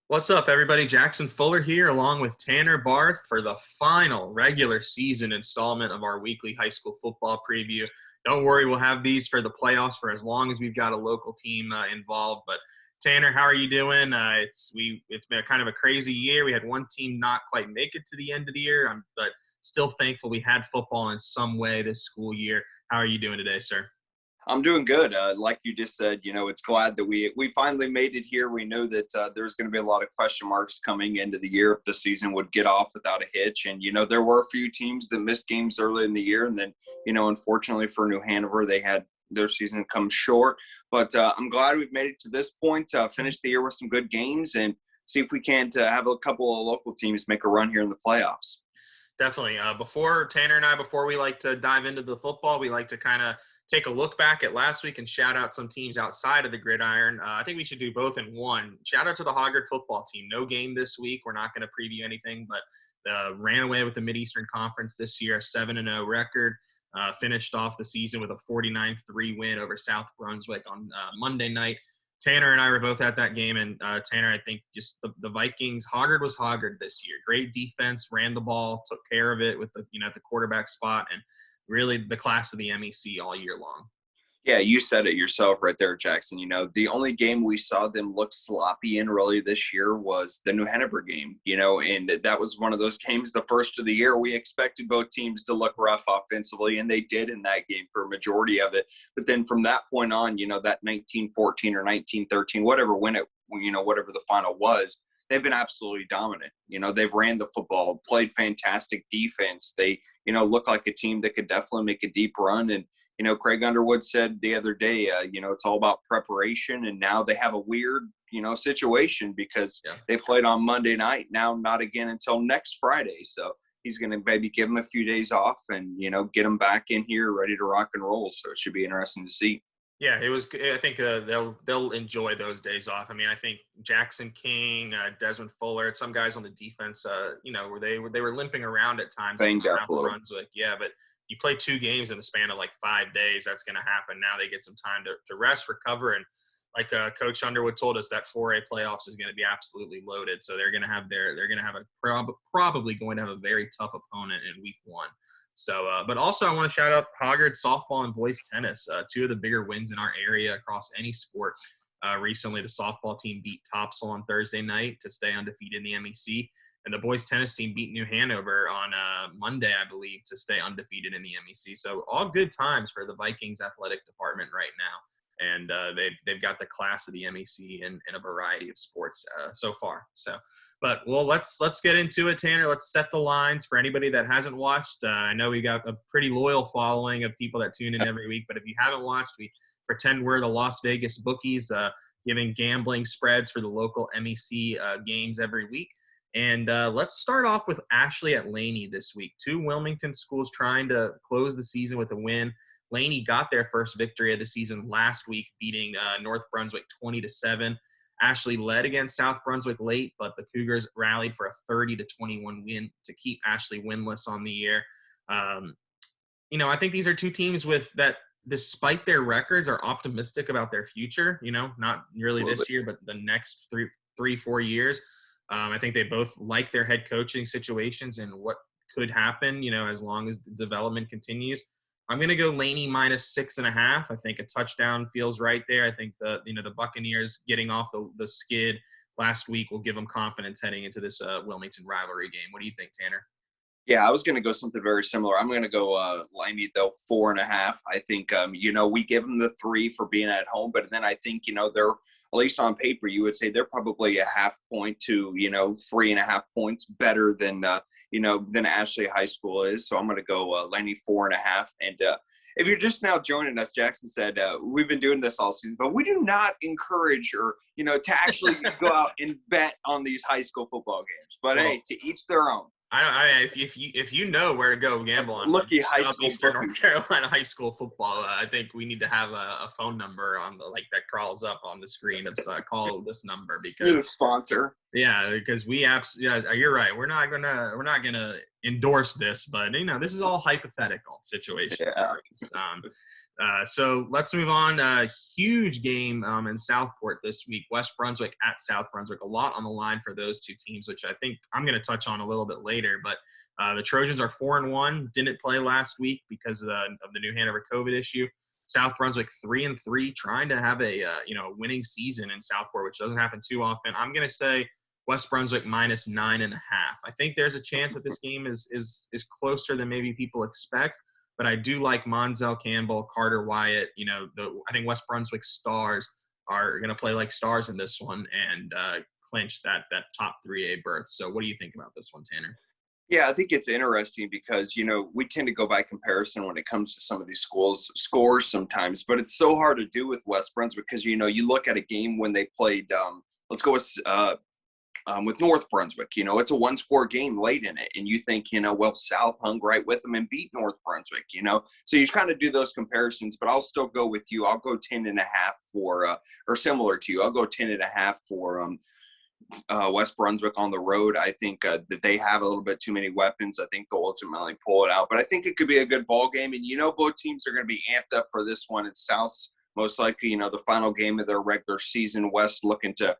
What's up, everybody? Jackson Fuller here, along with Tanner Barth for the final regular season installment of our weekly high school football preview. Don't worry, we'll have these for the playoffs for as long as we've got a local team involved. But Tanner, how are you doing? It's been a kind of a crazy year. We had one team not quite make it to the end of the year, but still thankful we had football in some way this school year. How are you doing today, sir? I'm doing good. Like you just said, it's glad that we finally made it here. We knew that there's going to be a lot of question marks coming into the year if the season would get off without a hitch. And, there were a few teams that missed games early in the year. And then, unfortunately for New Hanover, they had their season come short. But I'm glad we've made it to this point, finish the year with some good games and see if we can't have a couple of local teams make a run here in the playoffs. Definitely. Before we like to dive into the football, we like to kind of take a look back at last week and shout out some teams outside of the gridiron. I think we should do both in one. Shout out to the Hoggard football team. No game this week. We're not going to preview anything, but ran away with the Mideastern Conference this year, 7-0 record. Finished off the season with a 49-3 win over South Brunswick on Monday night. Tanner and I were both at that game, and Tanner, I think just the Vikings, Hoggard was Hoggard this year. Great defense, ran the ball, took care of it with the at the quarterback spot, and really the class of the MEC all year long. Yeah, you said it yourself right there, Jackson. The only game we saw them look sloppy in really this year was the New Hanover game, and that was one of those games, the first of the year. We expected both teams to look rough offensively, and they did in that game for a majority of it. But then from that point on, that 19-14 or 19-13, whatever whatever the final was, they've been absolutely dominant. They've ran the football, played fantastic defense. They, look like a team that could definitely make a deep run. And, Craig Underwood said the other day, it's all about preparation. And now they have a weird, situation because they played on Monday night. Now not again until next Friday. So he's going to maybe give them a few days off and, get them back in here ready to rock and roll. So it should be interesting to see. Yeah, it was. I think they'll enjoy those days off. I mean, I think Jackson King, Desmond Fuller, some guys on the defense, where they were limping around at times. South Brunswick, yeah, but you play two games in the span of like 5 days. That's going to happen. Now they get some time to rest, recover, and like Coach Underwood told us, that 4A playoffs is going to be absolutely loaded. So they're going to have probably going to have a very tough opponent in week one. So, but also I want to shout out Hoggard softball and boys tennis, two of the bigger wins in our area across any sport. Recently, the softball team beat Topsail on Thursday night to stay undefeated in the MEC, and the boys tennis team beat New Hanover on Monday, I believe, to stay undefeated in the MEC. So all good times for the Vikings athletic department right now, and they've got the class of the MEC in a variety of sports so far. So. But, well, let's get into it, Tanner. Let's set the lines for anybody that hasn't watched. I know we got a pretty loyal following of people that tune in every week. But if you haven't watched, we pretend we're the Las Vegas bookies, giving gambling spreads for the local MEC games every week. And let's start off with Ashley at Laney this week. Two Wilmington schools trying to close the season with a win. Laney got their first victory of the season last week, beating North Brunswick 20-7. Ashley led against South Brunswick late, but the Cougars rallied for a 30-21 win to keep Ashley winless on the year. I think these are two teams that, despite their records, are optimistic about their future. Not really this year, but the next 3-4 years. I think they both like their head coaching situations and what could happen, as long as the development continues. I'm going to go Laney minus 6.5. I think a touchdown feels right there. I think the Buccaneers getting off the skid last week will give them confidence heading into this Wilmington rivalry game. What do you think, Tanner? Yeah, I was going to go something very similar. I'm going to go Laney, though, 4.5. I think, we give them the 3 for being at home, but then I think, they're, at least on paper, you would say they're probably a half point to, 3.5 points better than Ashley High School is. So I'm going to go Laney 4.5. And if you're just now joining us, Jackson said, we've been doing this all season, but we do not encourage or, to actually go out and bet on these high school football games. But, hey, to each their own. If you know where to go gamble on high school North Carolina high school football, I think we need to have a phone number on that crawls up on the screen. It's call this number because you're the sponsor. Yeah, because you're right. We're not gonna endorse this, but this is all hypothetical situation. Yeah. So let's move on. Huge game in Southport this week. West Brunswick at South Brunswick. A lot on the line for those two teams, which I think I'm going to touch on a little bit later. But the Trojans are 4-1. Didn't play last week because of the New Hanover COVID issue. South Brunswick 3-3, trying to have a winning season in Southport, which doesn't happen too often. I'm going to say West Brunswick -9.5. I think there's a chance that this game is closer than maybe people expect. But I do like Monzel Campbell, Carter Wyatt. I think West Brunswick Stars are going to play like stars in this one and clinch that top 3A berth. So what do you think about this one, Tanner? Yeah, I think it's interesting because, we tend to go by comparison when it comes to some of these schools' scores sometimes, but it's so hard to do with West Brunswick because, you look at a game when they played, let's go with North Brunswick, it's a one-score game late in it. And you think, South hung right with them and beat North Brunswick, So you kind of do those comparisons, but I'll still go with you. I'll go 10.5 for, or similar to you. I'll go 10.5 for West Brunswick on the road. I think that they have a little bit too many weapons. I think they'll ultimately pull it out. But I think it could be a good ball game. And, both teams are going to be amped up for this one. It's South's most likely, the final game of their regular season. West looking to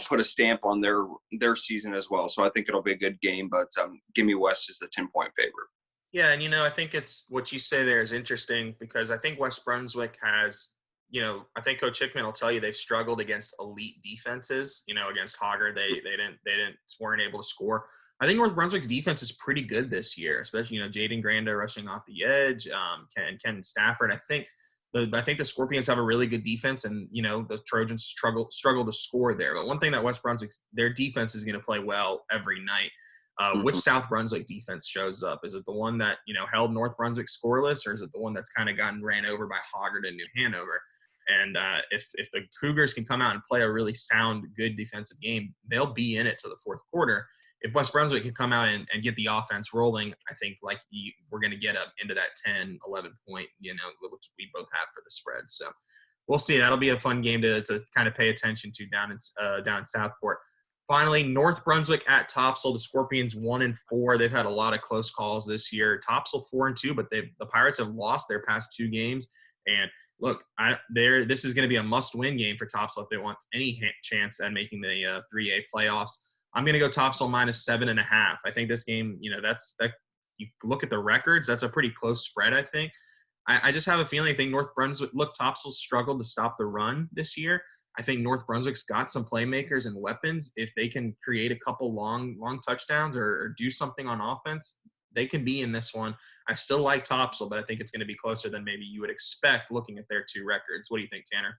put a stamp on their season as well. So I think it'll be a good game, but give me West as the 10-point favorite. Yeah, and I think it's what you say there is interesting because I think West Brunswick has, I think Coach Hickman will tell you they've struggled against elite defenses. Against Hogger, they weren't able to score. I think North Brunswick's defense is pretty good this year, especially Jaden Granda rushing off the edge, Ken Stafford. I think the Scorpions have a really good defense, and the Trojans struggle to score there. But one thing that West Brunswick's their defense is going to play well every night. Which South Brunswick defense shows up? Is it the one that held North Brunswick scoreless, or is it the one that's kind of gotten ran over by Hoggard and New Hanover? And if the Cougars can come out and play a really sound, good defensive game, they'll be in it to the fourth quarter. If West Brunswick can come out and get the offense rolling, I think we're going to get up into that 10, 11 point, which we both have for the spread. So we'll see. That'll be a fun game to kind of pay attention to down in Southport. Finally, North Brunswick at Topsail. The Scorpions 1-4. They've had a lot of close calls this year. Topsail 4-2, but the Pirates have lost their past 2 games. And look, this is going to be a must-win game for Topsail if they want any chance at making the 3A playoffs. I'm going to go Topsail -7.5. I think this game, you look at the records, that's a pretty close spread, I think. I just have a feeling, I think North Brunswick, Topsail struggled to stop the run this year. I think North Brunswick's got some playmakers and weapons. If they can create a couple long touchdowns or do something on offense, they can be in this one. I still like Topsail, but I think it's going to be closer than maybe you would expect looking at their 2 records. What do you think, Tanner?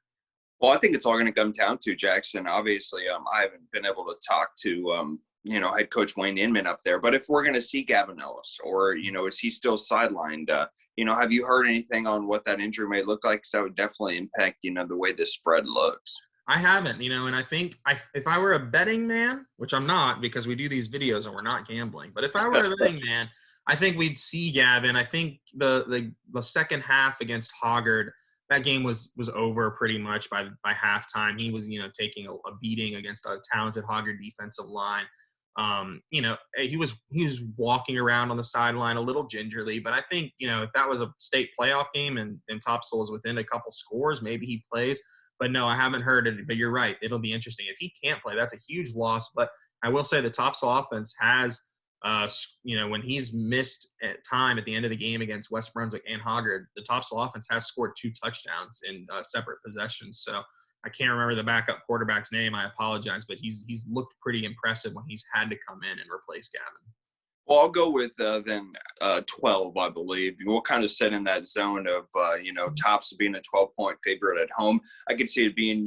Well, I think it's all going to come down to Jackson. Obviously, I haven't been able to talk to, head coach Wayne Inman up there. But if we're going to see Gavin Ellis or, is he still sidelined? Have you heard anything on what that injury may look like? Because that would definitely impact, the way this spread looks. I haven't, and I think if I were a betting man, which I'm not because we do these videos and we're not gambling, but if I were a betting man, I think we'd see Gavin. I think the second half against Hoggard, that game was over pretty much by halftime. He was, taking a beating against a talented Hoggard defensive line. He was walking around on the sideline a little gingerly, but I think, if that was a state playoff game and Topsail was within a couple scores, maybe he plays. But no, I haven't heard it. But you're right. It'll be interesting. If he can't play, that's a huge loss. But I will say the Topsail offense has, when he's missed time at the end of the game against West Brunswick and Hoggard, the Topsail offense has scored 2 touchdowns in separate possessions. So I can't remember the backup quarterback's name. I apologize, but he's looked pretty impressive when he's had to come in and replace Gavin. Well, I'll go with then 12, I believe. We'll kind of set in that zone of, Topsail being a 12-point favorite at home. I could see it being,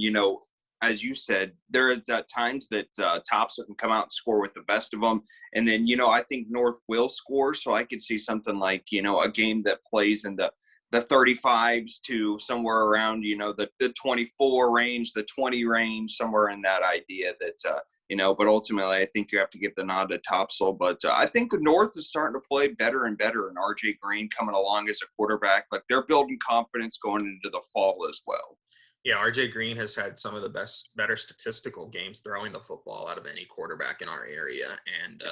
as you said, there is times that Topsail can come out and score with the best of them. And then, I think North will score. So I could see something like, a game that plays in the 35s to somewhere around, the 24 range, the 20 range, somewhere in that idea that, but ultimately I think you have to give the nod to Topsail. But I think North is starting to play better and better, and RJ Green coming along as a quarterback. Like, they're building confidence going into the fall as well. Yeah, RJ Green has had some of the better statistical games throwing the football out of any quarterback in our area. And,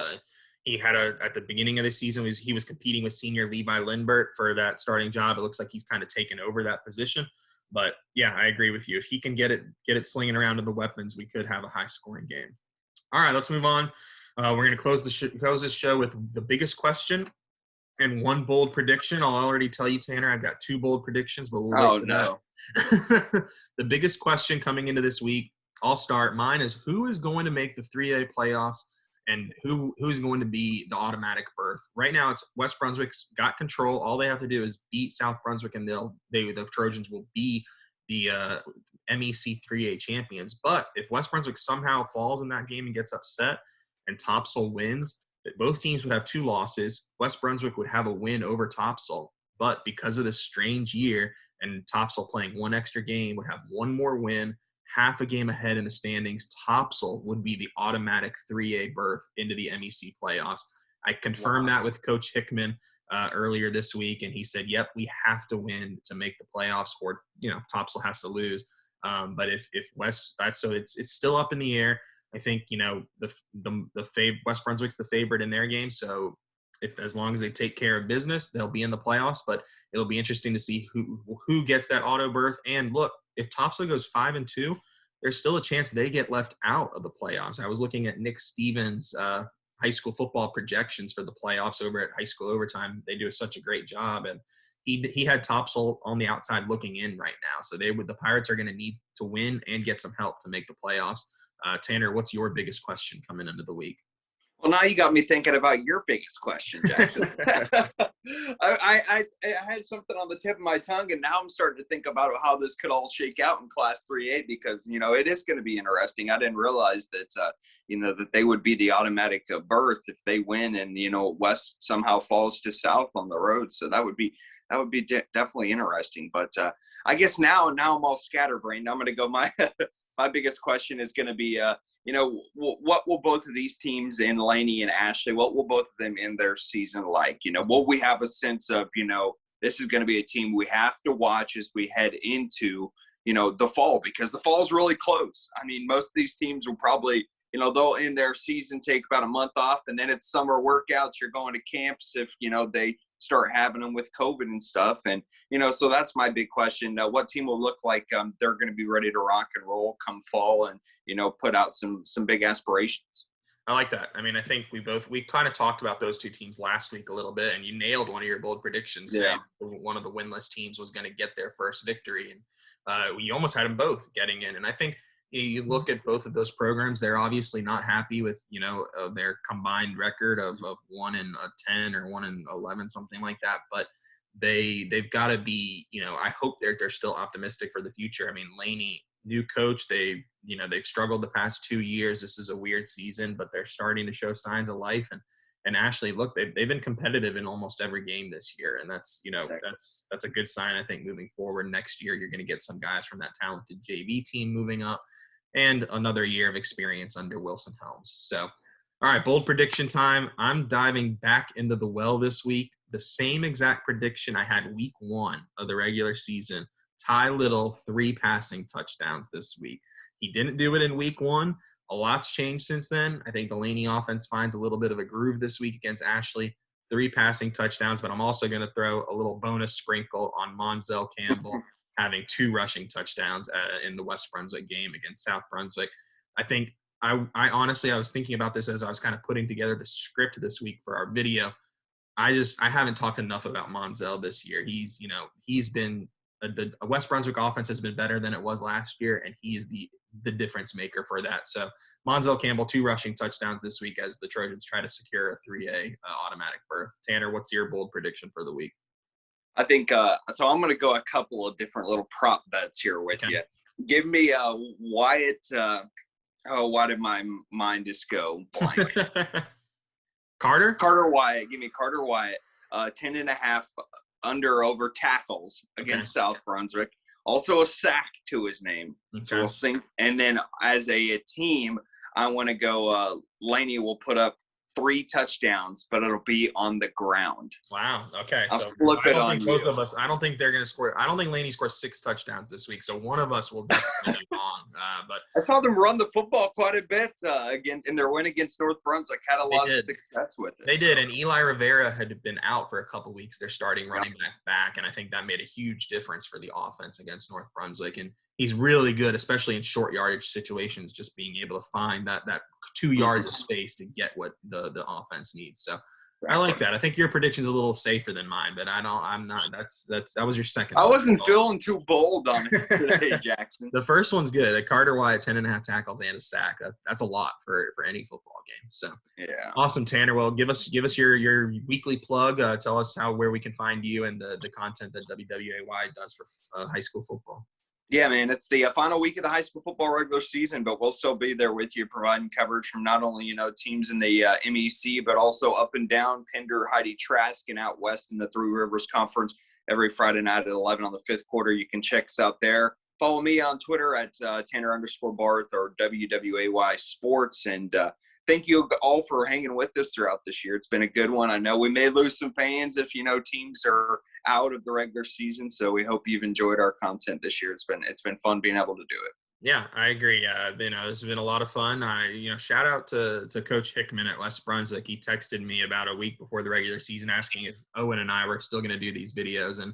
He had at the beginning of the season, he was competing with senior Levi Lindbert for that starting job. It looks like he's kind of taken over that position. But yeah, I agree with you. If he can get it slinging around to the weapons, we could have a high scoring game. All right, let's move on. We're going to close this show with the biggest question and one bold prediction. I'll already tell you, Tanner, I've got 2 bold predictions, but we'll wait for that. The biggest question coming into this week, I'll start. Mine is, who is going to make the 3A playoffs and who is going to be the automatic berth? Right now, it's West Brunswick's got control. All they have to do is beat South Brunswick, and the Trojans will be the MEC 3A champions. But if West Brunswick somehow falls in that game and gets upset and Topsail wins, both teams would have 2 losses. West Brunswick would have a win over Topsail. But because of this strange year and Topsail playing 1 extra game, would have 1 more win, half a game ahead in the standings. Topsail would be the automatic 3A berth into the MEC playoffs. I confirmed that with Coach Hickman earlier this week, and he said, yep, we have to win to make the playoffs, or Topsail has to lose. But if West, so it's still up in the air. I think West Brunswick's the favorite in their game, so as long as they take care of business, they'll be in the playoffs. But it'll be interesting to see who gets that auto berth. And look, if Topsail goes 5-2, there's still a chance they get left out of the playoffs. I was looking at Nick Stevens' high school football projections for the playoffs over at High School Overtime. They do such a great job, and he had Topsail on the outside looking in right now. So the Pirates are going to need to win and get some help to make the playoffs. Tanner, what's your biggest question coming into the week? Well, now you got me thinking about your biggest question, Jackson. I had something on the tip of my tongue, and now I'm starting to think about how this could all shake out in Class 3A, because, it is going to be interesting. I didn't realize that, that they would be the automatic berth if they win and, West somehow falls to South on the road. So that would be definitely interesting. But I guess now I'm all scatterbrained. I'm going to go my biggest question is going to be, what will both of these teams in Laney and Ashley, what will both of them end their season like? Will we have a sense of, this is going to be a team we have to watch as we head into, the fall, because the fall is really close. I mean, most of these teams will probably, they'll end their season, take about a month off, and then it's summer workouts. You're going to camps if, they start having them with COVID and stuff. And, so that's my big question. What team will look like they're going to be ready to rock and roll come fall and, put out some big aspirations? I like that. I mean, I think we kind of talked about those 2 teams last week a little bit, and you nailed one of your bold predictions. Yeah. One of the winless teams was going to get their first victory, and we almost had them both getting in. And I think you look at both of those programs, they're obviously not happy with, their combined record of 1-10 or 1-11, something like that. But they've got to be, I hope they're still optimistic for the future. I mean, Laney, new coach, they've struggled the past 2 years. This is a weird season, but they're starting to show signs of life. And Ashley, look, they've been competitive in almost every game this year. And that's, that's a good sign. I think moving forward next year, you're going to get some guys from that talented JV team moving up, and another year of experience under Wilson Helms. So, all right, bold prediction time. I'm diving back into the well this week. The same exact prediction I had week 1 of the regular season. Ty Little, 3 passing touchdowns this week. He didn't do it in week 1. A lot's changed since then. I think the Laney offense finds a little bit of a groove this week against Ashley. 3 passing touchdowns, but I'm also going to throw a little bonus sprinkle on Monzel Campbell having 2 rushing touchdowns in the West Brunswick game against South Brunswick. I think I honestly, I was thinking about this as I was kind of putting together the script this week for our video. I haven't talked enough about Monzel this year. He's been the West Brunswick offense has been better than it was last year, and he is the difference maker for that. So Monzel Campbell, 2 rushing touchdowns this week as the Trojans try to secure a 3A automatic berth. Tanner, what's your bold prediction for the week? I think so. I'm going to go a couple of different little prop bets here with you. Give me Wyatt. Why did my mind just go blank? Carter Wyatt. Give me Carter Wyatt. 10.5 over tackles against South Brunswick. Also a sack to his name. Okay. So we'll see. And then as a team, I want to go. Laney will put up 3 touchdowns, but it'll be on the ground. Wow. Okay. I'll So flip I it don't on think both you. of us. I don't think they're going to score. I don't think Laney scores 6 touchdowns this week. So one of us will definitely be wrong. But I saw them run the football quite a bit again in their win against North Brunswick. Had a lot of success with it. They did, and Eli Rivera had been out for a couple weeks. They're starting running back, and I think that made a huge difference for the offense against North Brunswick. And he's really good, especially in short yardage situations, just being able to find that 2 yards of space to get what the offense needs. So I like that. I think your prediction's a little safer than mine, but I'm not. That was your second. I wasn't feeling too bold on it today, Jackson. The first one's good. Carter Wyatt, 10.5 tackles and a sack. That's a lot for any football game. So yeah, awesome, Tanner. Well, give us your weekly plug. Tell us where we can find you and the content that WWAY does for high school football. Yeah, man, it's the final week of the high school football regular season, but we'll still be there with you, providing coverage from not only, teams in the MEC, but also up and down, Pender, Heidi Trask, and out west in the Three Rivers Conference every Friday night at 11 on the 5th quarter. You can check us out there. Follow me on Twitter at Tanner_Barth or WWAY Sports. And thank you all for hanging with us throughout this year. It's been a good one. I know we may lose some fans if, teams are out of the regular season. So we hope you've enjoyed our content this year. It's been fun being able to do it. Yeah, I agree. This has been a lot of fun. Shout out to Coach Hickman at West Brunswick. He texted me about a week before the regular season asking if Owen and I were still going to do these videos. And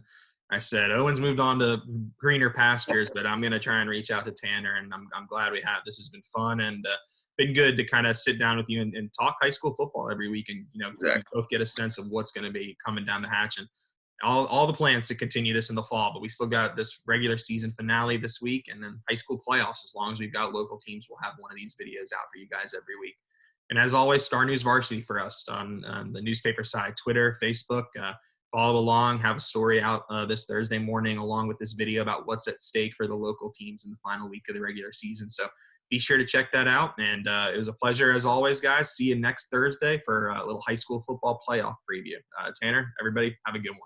I said, Owen's moved on to greener pastures, but I'm going to try and reach out to Tanner. And I'm glad we have. This has been fun and been good to kind of sit down with you and talk high school football every week. And, exactly. We both get a sense of what's going to be coming down the hatch. And all the plans to continue this in the fall, but we still got this regular season finale this week and then high school playoffs. As long as we've got local teams, we'll have one of these videos out for you guys every week. And as always, StarNewsVarsity for us on the newspaper side, Twitter, Facebook. Follow along, have a story out this Thursday morning along with this video about what's at stake for the local teams in the final week of the regular season. So be sure to check that out. And it was a pleasure as always, guys. See you next Thursday for a little high school football playoff preview. Tanner, everybody, have a good one.